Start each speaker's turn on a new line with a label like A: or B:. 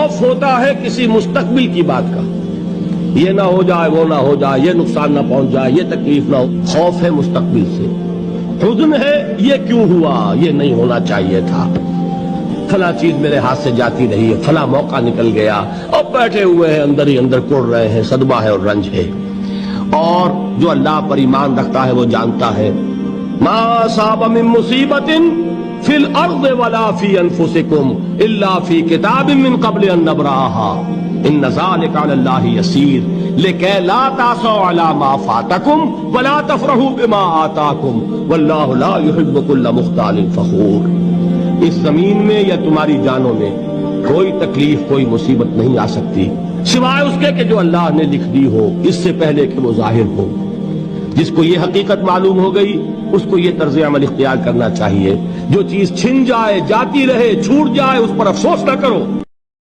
A: خوف ہوتا ہے کسی مستقبل کی بات کا، یہ نہ ہو جائے، وہ نہ ہو جائے، یہ نقصان نہ پہنچ جائے، یہ تکلیف نہ ہو، خوف ہے مستقبل سے۔ حزن ہے یہ کیوں ہوا، یہ نہیں ہونا چاہیے تھا، فلاں چیز میرے ہاتھ سے جاتی رہی ہے، فلاں موقع نکل گیا، اب بیٹھے ہوئے ہیں اندر ہی اندر کوڑ رہے ہیں، صدمہ ہے اور رنج ہے۔ اور جو اللہ پر ایمان رکھتا ہے وہ جانتا ہے ما اصاب من مصیبت فی الارض ولا فی انفسکم الا فی کتاب من قبل ان نبرأها ان ذلک علی اللہ یسیر لکی لا تعصوا علی ما فاتکم ولا تفرحوا بما آتاکم واللہ لا يحب کل مختال فخور۔ اس زمین میں یا تمہاری جانوں میں کوئی تکلیف، کوئی مصیبت نہیں آ سکتی سوائے اس کے کہ جو اللہ نے لکھ دی ہو اس سے پہلے کہ وہ ظاہر ہو۔ جس کو یہ حقیقت معلوم ہو گئی اس کو یہ طرز عمل اختیار کرنا چاہیے، جو چیز چھن جائے، جاتی رہے، چھوٹ جائے، اس پر افسوس نہ کرو۔